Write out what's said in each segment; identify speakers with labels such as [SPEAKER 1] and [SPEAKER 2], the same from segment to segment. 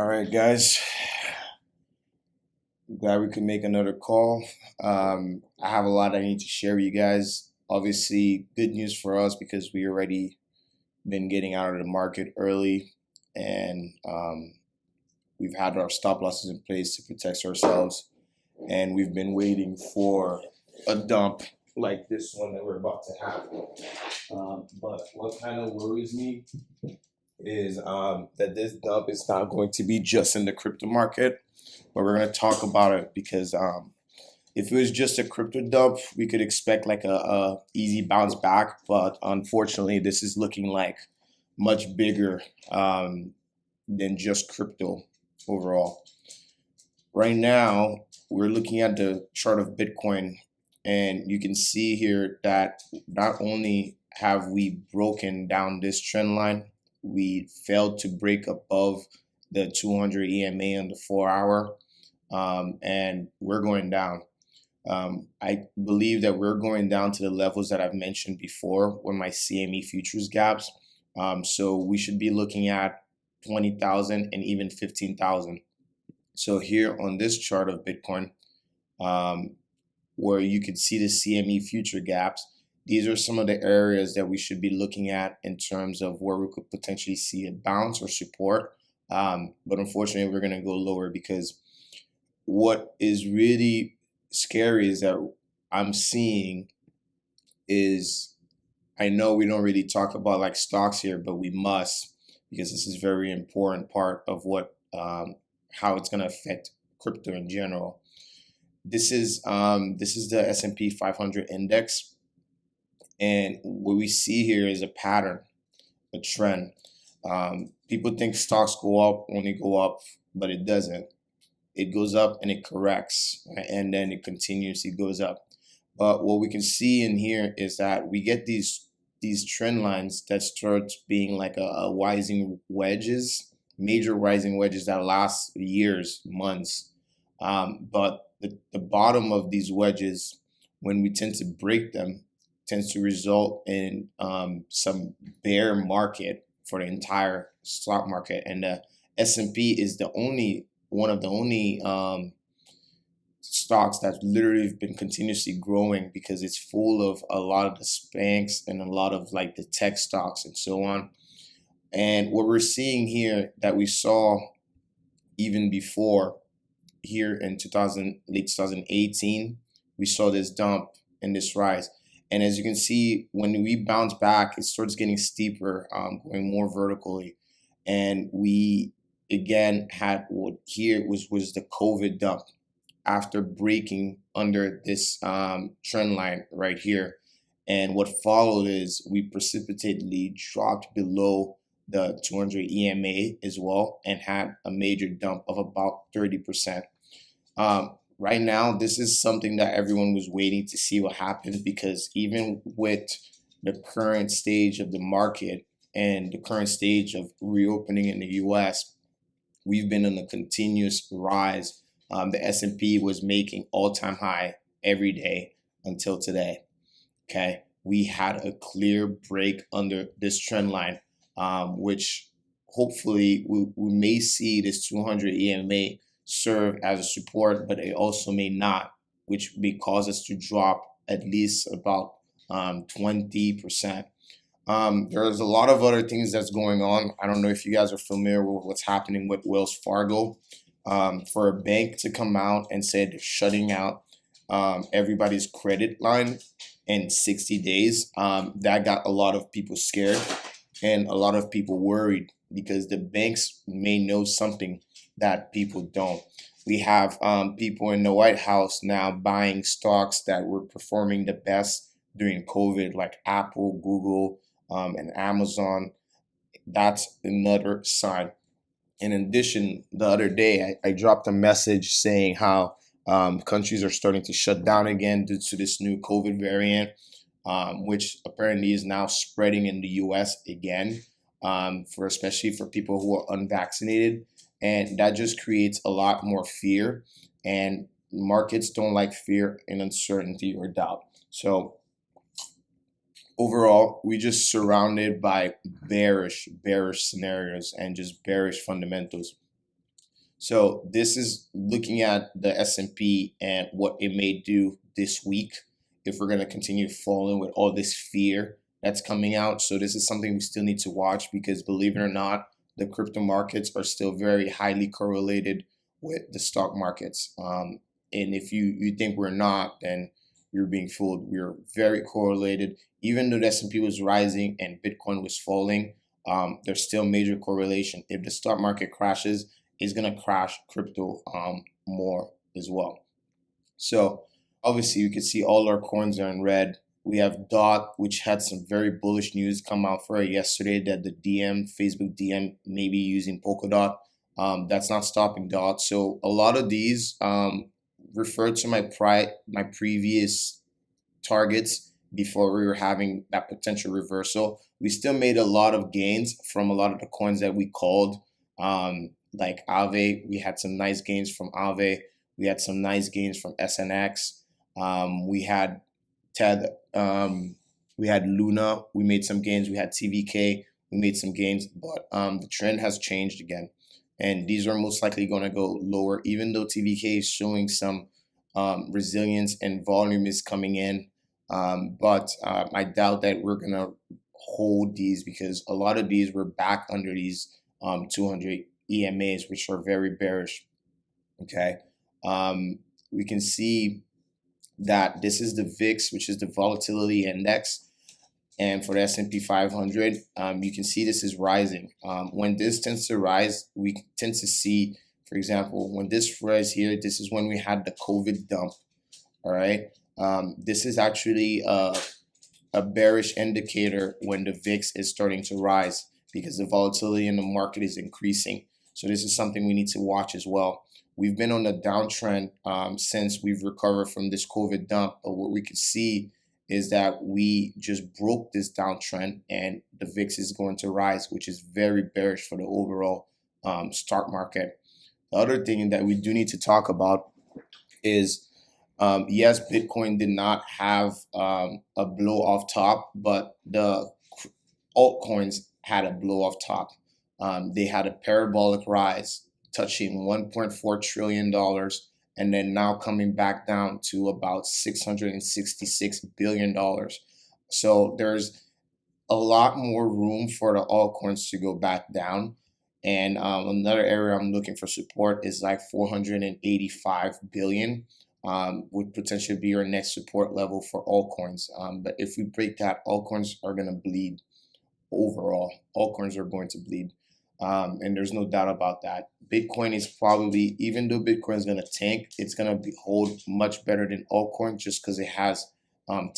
[SPEAKER 1] All right, guys. Glad we could make another call. I have a lot I need to share with you guys. Obviously, good news for us because we already been getting out of the market early, and we've had our stop losses in place to protect ourselves. And we've been waiting for a dump like this one that we're about to have. But what kind of worries me is that this dump is not going to be just in the crypto market, but we're going to talk about it because if it was just a crypto dump, we could expect like a easy bounce back. But unfortunately, this is looking like much bigger than just crypto overall. Right now, we're looking at the chart of Bitcoin, and you can see here that not only have we broken down this trend line, we failed to break above the 200 EMA on the 4 hour, and we're going down. I believe that we're going down to the levels that I've mentioned before with my CME futures gaps. So we should be looking at 20,000 and even 15,000. So here on this chart of Bitcoin, where you can see the CME future gaps, these are some of the areas that we should be looking at in terms of where we could potentially see a bounce or support. But unfortunately, we're going to go lower because what is really scary is that I'm seeing is, I know we don't really talk about like stocks here, but we must, because this is a very important part of what how it's going to affect crypto in general. This is the S&P 500 index, and what we see here is a pattern, a trend. People think stocks only go up, but it doesn't. It goes up and it corrects, right? And then it continuously goes up. But what we can see in here is that we get these trend lines that start being like a rising wedges, major rising wedges that last years, months. But the bottom of these wedges, when we tend to break them, tends to result in some bear market for the entire stock market. And the S&P is one of the only stocks that's literally been continuously growing because it's full of a lot of the spanks and a lot of like the tech stocks and so on. And what we're seeing here that we saw even before here in late 2018, we saw this dump and this rise. And as you can see, when we bounce back, it starts getting steeper, going more vertically. And we again had what here was the COVID dump after breaking under this trend line right here. And what followed is we precipitately dropped below the 200 EMA as well and had a major dump of about 30%. Right now, this is something that everyone was waiting to see what happens, because even with the current stage of the market and the current stage of reopening in the US, we've been on a continuous rise. The S&P was making all-time high every day until today. Okay, we had a clear break under this trend line, which hopefully we may see this 200 EMA serve as a support, but it also may not, which may cause us to drop at least about 20%. There's a lot of other things that's going on. I don't know if you guys are familiar with what's happening with Wells Fargo. For a bank to come out and say they're shutting out everybody's credit line in 60 days, that got a lot of people scared and a lot of people worried because the banks may know something that people don't. We have people in the White House now buying stocks that were performing the best during COVID, like Apple, Google, and Amazon. That's another sign. In addition, the other day, I dropped a message saying how countries are starting to shut down again due to this new COVID variant, which apparently is now spreading in the US again, especially for people who are unvaccinated. And that just creates a lot more fear. And markets don't like fear and uncertainty or doubt. So overall, we just surrounded by bearish scenarios and just bearish fundamentals. So this is looking at the S&P and what it may do this week if we're going to continue falling with all this fear that's coming out. So this is something we still need to watch because believe it or not, the crypto markets are still very highly correlated with the stock markets. And if you think we're not, then you're being fooled. We're very correlated. Even though the S&P was rising and Bitcoin was falling, there's still major correlation. If the stock market crashes, it's gonna crash crypto more as well. So obviously you can see all our coins are in red. We have DOT, which had some very bullish news come out for it yesterday that the Facebook DM may be using Polkadot. That's not stopping DOT. So a lot of these refer to my previous targets before we were having that potential reversal. We still made a lot of gains from a lot of the coins that we called, like Aave. We had some nice gains from Aave. We had some nice gains from SNX. We had TED. We had Luna. We made some gains. We had TVK. We made some gains, but the trend has changed again. And these are most likely going to go lower, even though TVK is showing some resilience and volume is coming in. But I doubt that we're going to hold these because a lot of these were back under these 200 EMAs, which are very bearish. Okay. We can see that this is the VIX, which is the volatility index. And for the S&P 500, you can see this is rising. When this tends to rise, we tend to see, for example, when this rise here, this is when we had the COVID dump. All right. This is actually a bearish indicator when the VIX is starting to rise because the volatility in the market is increasing. So this is something we need to watch as well. We've been on a downtrend since we've recovered from this COVID dump. But what we could see is that we just broke this downtrend and the VIX is going to rise, which is very bearish for the overall stock market. The other thing that we do need to talk about is, yes, Bitcoin did not have a blow off top, but the altcoins had a blow off top. They had a parabolic rise touching $1.4 trillion and then now coming back down to about $666 billion. So there's a lot more room for the altcoins to go back down. And another area I'm looking for support is like 485 billion, would potentially be our next support level for altcoins. But if we break that, altcoins are going to bleed overall. Altcoins are going to bleed. And there's no doubt about that. Bitcoin is probably, even though Bitcoin is going to tank, it's going to hold much better than altcoin just because it has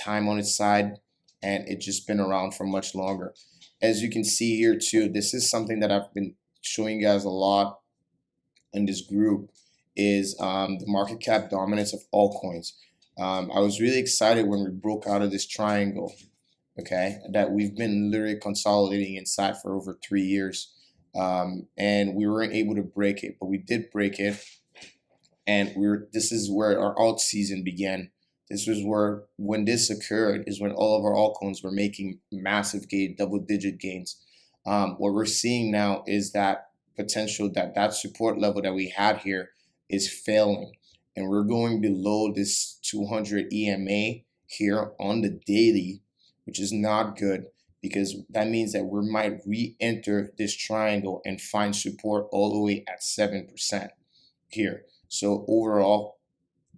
[SPEAKER 1] time on its side and it's just been around for much longer. As you can see here too, this is something that I've been showing you guys a lot in this group is the market cap dominance of altcoins. I was really excited when we broke out of this triangle, okay, that we've been literally consolidating inside for over 3 years. And we weren't able to break it, but we did break it. And this is where our alt season began. This was where, when this occurred, is when all of our altcoins were making massive gain, double-digit gains. What we're seeing now is that potential that support level that we had here is failing, and we're going below this 200 EMA here on the daily, which is not good because that means that we might re-enter this triangle and find support all the way at 7% here. So overall,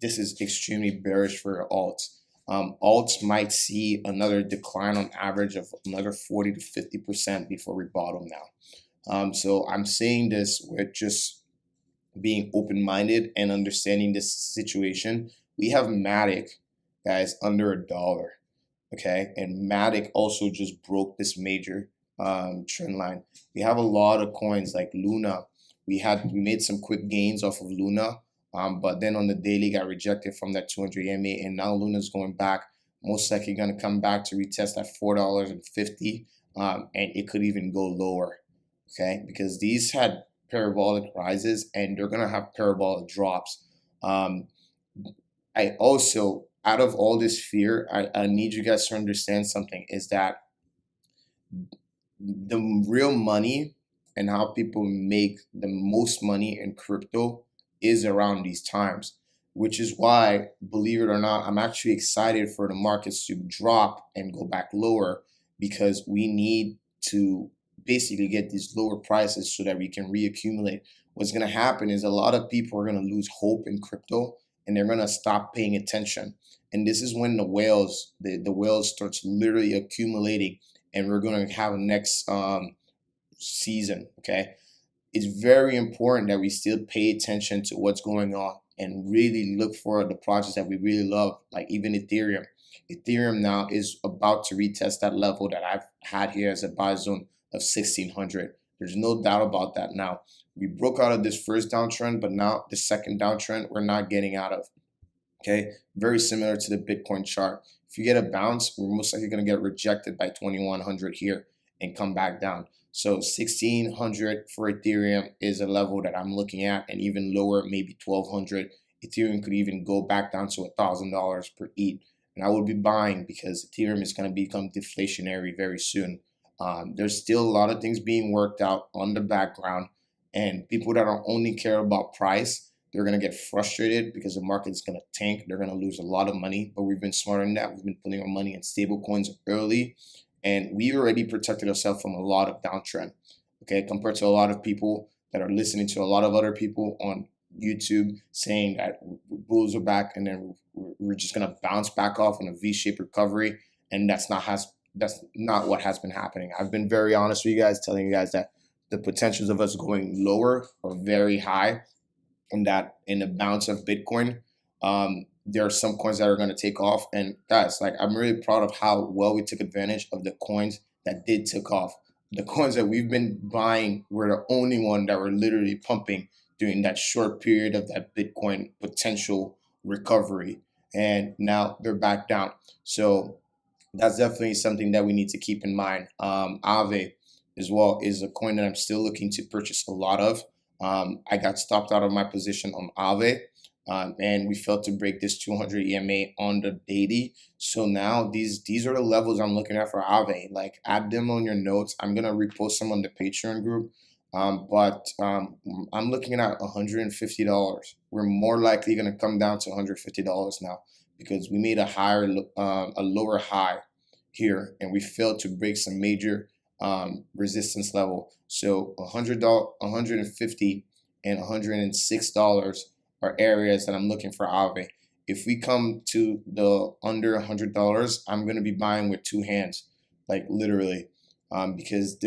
[SPEAKER 1] this is extremely bearish for alts. Alts might see another decline on average of another 40 to 50% before we bottom now. So I'm saying this with just being open-minded and understanding this situation. We have Matic, guys, under $1. Okay, and Matic also just broke this major trend line. We have a lot of coins like Luna. We made some quick gains off of Luna, but then on the daily got rejected from that 200 EMA, and now Luna's going back. Most likely going to come back to retest at $4.50, and it could even go lower. Okay, because these had parabolic rises, and they're going to have parabolic drops. I also, out of all this fear, I need you guys to understand something, is that the real money and how people make the most money in crypto is around these times, which is why, believe it or not, I'm actually excited for the markets to drop and go back lower, because we need to basically get these lower prices so that we can reaccumulate. What's going to happen is a lot of people are going to lose hope in crypto, and they're going to stop paying attention. And this is when the whales starts literally accumulating, and we're going to have a next season. Okay, it's very important that we still pay attention to what's going on and really look for the projects that we really love, like even Ethereum. Ethereum now is about to retest that level that I've had here as a buy zone of 1600. There's no doubt about that. Now, we broke out of this first downtrend, but now the second downtrend we're not getting out of. Okay, very similar to the Bitcoin chart. If you get a bounce, we're most likely going to get rejected by 2100 here and come back down. So 1600 for Ethereum is a level that I'm looking at, and even lower, maybe 1200. Ethereum could even go back down to $1,000 per ETH, and I would be buying because Ethereum is going to become deflationary very soon. There's still a lot of things being worked out on the background, and people that don't only care about price, they're going to get frustrated because the market is going to tank. They're going to lose a lot of money, but we've been smarter than that. We've been putting our money in stable coins early, and we already protected ourselves from a lot of downtrend, okay, compared to a lot of people that are listening to a lot of other people on YouTube saying that bulls are back, and then we're just going to bounce back off on a V-shaped recovery, and that's not what has been happening. I've been very honest with you guys, telling you guys that the potentials of us going lower are very high, and that in the bounce of Bitcoin, there are some coins that are going to take off. And guys, like, I'm really proud of how well we took advantage of the coins that did take off. The coins that we've been buying were the only one that were literally pumping during that short period of that Bitcoin potential recovery. And now they're back down. So that's definitely something that we need to keep in mind. Aave as well is a coin that I'm still looking to purchase a lot of. I got stopped out of my position on Aave, and we failed to break this 200 EMA on the daily. So now these are the levels I'm looking at for Aave. Like, add them on your notes. I'm gonna repost some on the Patreon group. But I'm looking at $150. We're more likely gonna come down to $150 now, because we made a lower high here, and we failed to break some major resistance level. So $100, $150, and $106 are areas that I'm looking for Aave. If we come to the under $100, I'm gonna be buying with two hands, like literally, because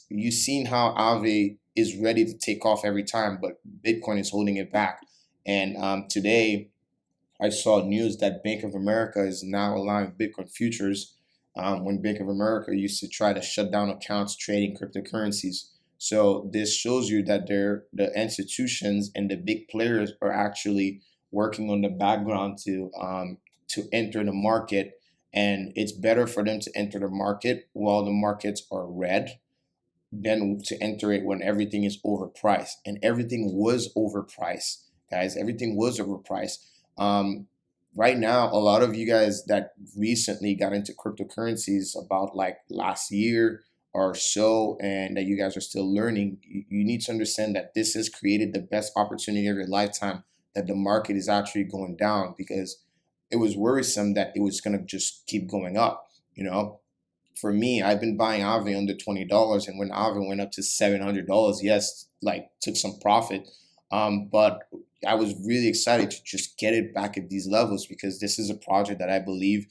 [SPEAKER 1] you've seen how Aave is ready to take off every time, but Bitcoin is holding it back. And today, I saw news that Bank of America is now allowing Bitcoin futures, when Bank of America used to try to shut down accounts trading cryptocurrencies. So this shows you that the institutions and the big players are actually working on the background to enter the market, and it's better for them to enter the market while the markets are red than to enter it when everything is overpriced. And everything was overpriced, guys. Everything was overpriced. Right now, a lot of you guys that recently got into cryptocurrencies about like last year or so, and that you guys are still learning, you need to understand that this has created the best opportunity of your lifetime, that the market is actually going down, because it was worrisome that it was going to just keep going up. For me, I've been buying Aave under $20, and when Aave went up to $700, yes, like, took some profit, but I was really excited to just get it back at these levels, because this is a project that I believe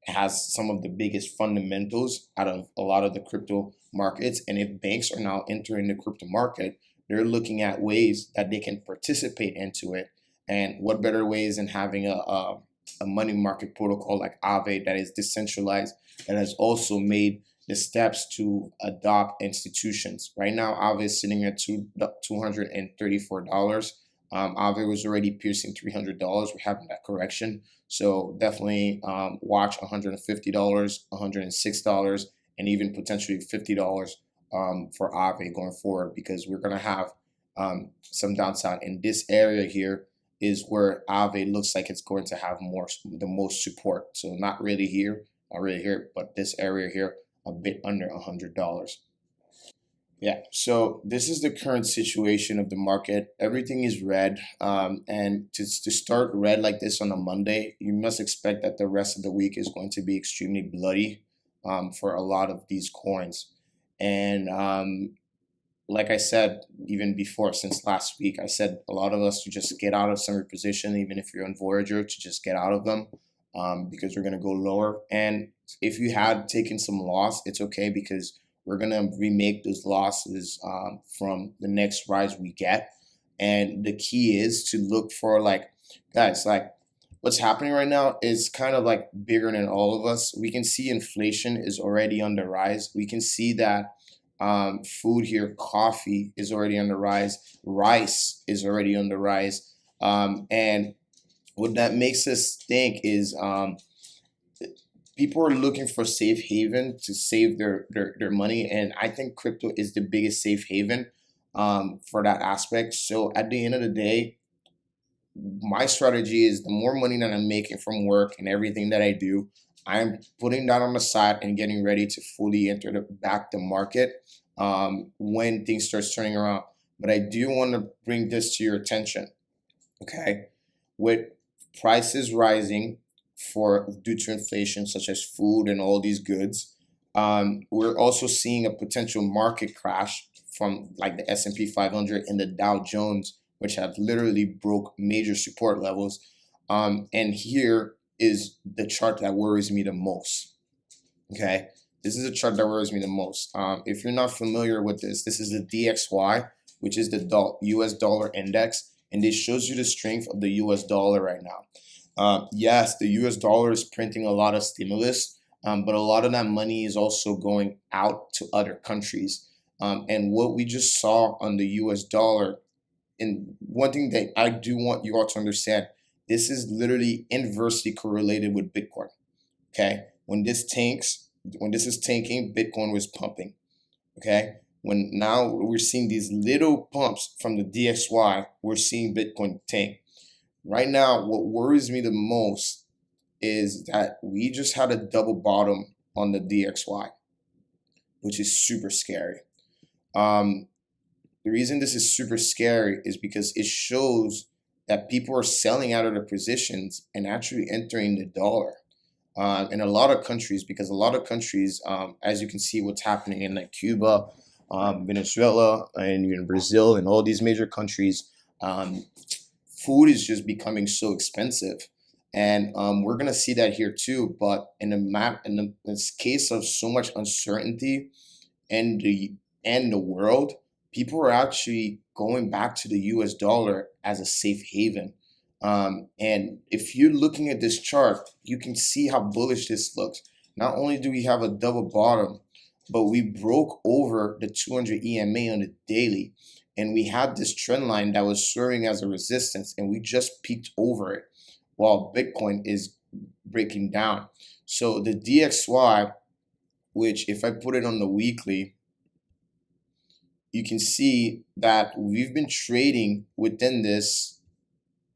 [SPEAKER 1] has some of the biggest fundamentals out of a lot of the crypto markets. And if banks are now entering the crypto market, they're looking at ways that they can participate into it. And what better ways than having a money market protocol like Aave that is decentralized, that has also made the steps to adopt institutions. Right now, Aave is sitting at $234. Aave was already piercing $300. We're having that correction. So definitely watch $150, $106, and even potentially $50 for Aave going forward, because we're going to have some downside. In this area here is where Aave looks like it's going to have the most support. So not really here, but this area here, a bit under $100. Yeah, so this is the current situation of the market. Everything is red. And to start red like this on a Monday, you must expect that the rest of the week is going to be extremely bloody for a lot of these coins. And like I said, even before, since last week, I said a lot of us to just get out of some position, even if you're on Voyager, to just get out of them because we're going to go lower. And if you had taken some loss, it's okay because we're going to remake those losses from the next rise we get. And the key is to look for, like, guys, like, what's happening right now is kind of like bigger than all of us. We can see inflation is already on the rise. We can see that food here, coffee is already on the rise, rice is already on the rise, and what that makes us think is people are looking for safe haven to save their money, and I think crypto is the biggest safe haven for that aspect. So at the end of the day, my strategy is the more money that I'm making from work and everything that I do, I'm putting that on the side and getting ready to fully enter the market when things start turning around. But I do want to bring this to your attention. Okay, with prices rising for due to inflation, such as food and all these goods, we're also seeing a potential market crash from like the S&P 500 and the Dow Jones, which have literally broke major support levels. And here is the chart that worries me the most. Okay, this is a chart that worries me the most. If you're not familiar with this, this is the DXY, which is the US dollar index, and this shows you the strength of the US dollar right now. Yes, the US dollar is printing a lot of stimulus, but a lot of that money is also going out to other countries. And what we just saw on the US dollar, and one thing that I do want you all to understand, this is literally inversely correlated with Bitcoin. Okay, when this tanks, when this is tanking, Bitcoin was pumping. Okay, when now we're seeing these little pumps from the DXY, we're seeing Bitcoin tank. Right now, what worries me the most is that we just had a double bottom on the DXY, which is super scary. Um, the reason this is super scary is because it shows that people are selling out of their positions and actually entering the dollar. In a lot of countries, because a lot of countries, as you can see, what's happening in like Cuba, Venezuela, and even Brazil, and all these major countries, food is just becoming so expensive, and we're gonna see that here too. But in this case of so much uncertainty in the world, people are actually going back to the US dollar as a safe haven. And if you're looking at this chart, you can see how bullish this looks. Not only do we have a double bottom, but we broke over the 200 EMA on the daily. And we had this trend line that was serving as a resistance, and we just peaked over it while Bitcoin is breaking down. So the DXY, which if I put it on the weekly, you can see that we've been trading within this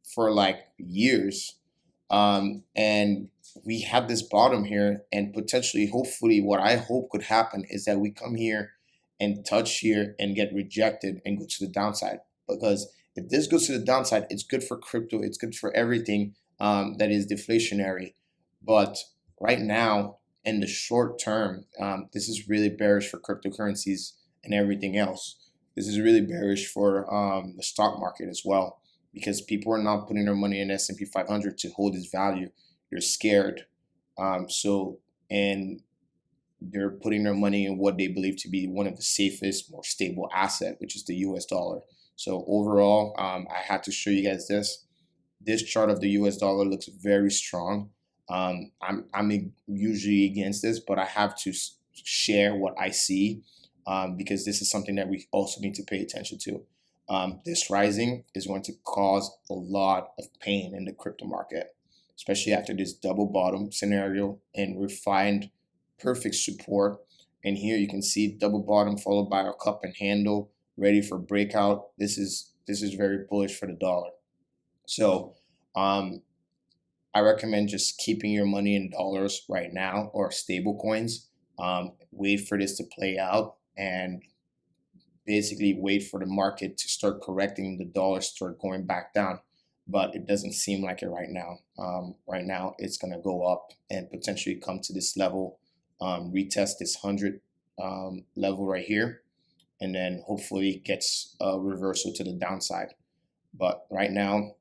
[SPEAKER 1] for like years. And we have this bottom here, and potentially, hopefully, what I hope could happen is that we come here and touch here and get rejected and go to the downside. Because if this goes to the downside, it's good for crypto, it's good for everything that is deflationary. But right now, in the short term, this is really bearish for cryptocurrencies and everything else. This is really bearish for the stock market as well, because people are not putting their money in S&P 500 to hold its value. You're scared. And they're putting their money in what they believe to be one of the safest, more stable asset, which is the US dollar. So overall, I had to show you guys this. This chart of the US dollar looks very strong. I'm usually against this, but I have to share what I see because this is something that we also need to pay attention to. This rising is going to cause a lot of pain in the crypto market, especially after this double bottom scenario, and we find perfect support. And here you can see double bottom followed by a cup and handle ready for breakout. This is very bullish for the dollar. So I recommend just keeping your money in dollars right now or stable coins. Wait for this to play out and basically wait for the market to start correcting, the dollar start going back down. But it doesn't seem like it right now. Right now, it's going to go up and potentially come to this level, retest this 100 level right here, and then hopefully gets a reversal to the downside. But right now,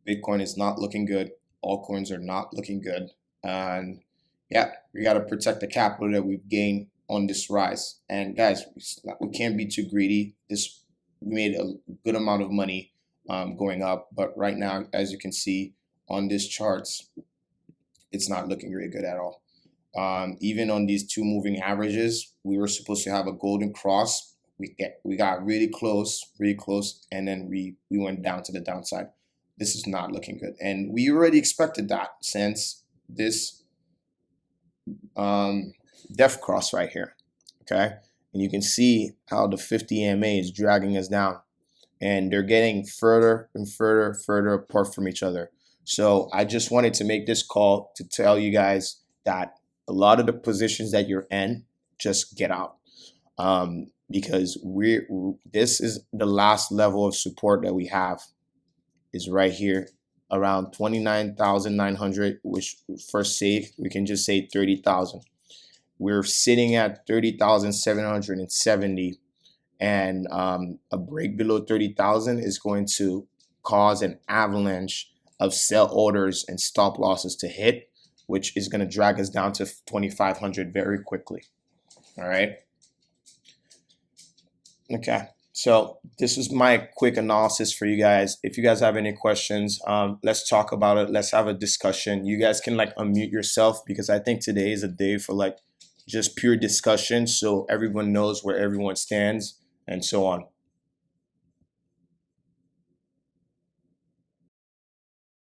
[SPEAKER 1] Bitcoin is not looking good. Altcoins are not looking good. And yeah, we got to protect the capital that we've gained on this rise. And guys, we can't be too greedy. We made a good amount of money going up, but right now, as you can see on this charts, it's not looking very good at all. Even on these two moving averages, we were supposed to have a golden cross. We got really close, and then we went down to the downside. This is not looking good, and we already expected that since this death cross right here. Okay, and you can see how the 50 EMA is dragging us down, and they're getting further and further apart from each other. So I just wanted to make this call to tell you guys that a lot of the positions that you're in, just get out. Because this is the last level of support that we have, is right here around 29,900, which for safe, we can just say 30,000. We're sitting at 30,770, and a break below 30,000 is going to cause an avalanche of sell orders and stop losses to hit, which is going to drag us down to 2,500 very quickly. All right. Okay. So this is my quick analysis for you guys. If you guys have any questions, let's talk about it. Let's have a discussion. You guys can like unmute yourself, because I think today is a day for like just pure discussion, so everyone knows where everyone stands and so on.